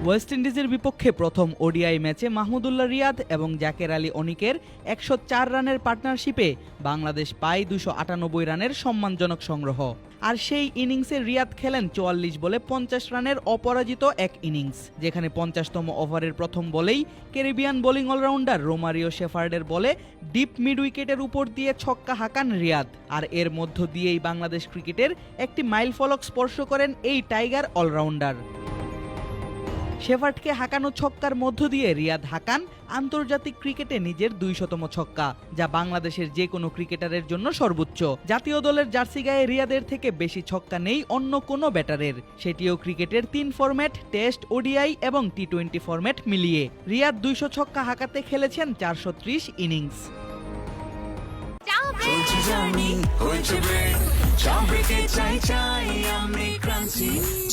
West ইন্ডিজের বিপক্ষে প্রথম ওডিআই ম্যাচে মাহমুদুল্লাহ রিয়াদ এবং জাকের আলী অনিকের ১০৪ রানের পার্টনারশিপে বাংলাদেশ পায় ২৯৮ রানের সম্মানজনক সংগ্রহ। আর সেই ইনিংসে রিয়াদ খেলেন ৪৪ বলে ৫০ রানের অপরাজিত এক ইনিংস, যেখানে ৫০তম ওভারের প্রথম বলেই ক্যারিবিয়ান বোলিং অলরাউন্ডার রোমারিও শেফার্ডের বলে ডিপ মিড উইকেটের উপর দিয়ে ছক্কা হাঁকান রিয়াদ। আর এর মধ্য দিয়েই বাংলাদেশ ক্রিকেটের একটি মাইলফলক স্পর্শ করেন এই টাইগার অলরাউন্ডার। শেফার্ডকে হাঁকানো ছক্কার মধ্য দিয়ে রিয়াদ হাঁকান আন্তর্জাতিক ক্রিকেটে নিজের ২০০তম ছক্কা, যা বাংলাদেশের যে কোনো ক্রিকেটারের জন্য সর্বোচ্চ। জাতীয় দলের জার্সি গায়ে রিয়াদের থেকে বেশি ছক্কা নেই অন্য কোনো ব্যাটারের, সেটিও ক্রিকেটের ৩ ফরম্যাট টেস্ট, ওডিআই এবং টি-20 ফরম্যাট মিলিয়ে। রিয়াদ ২০০ ছক্কা হাঁকাতে খেলেছেন ৪৩০ ইনিংস।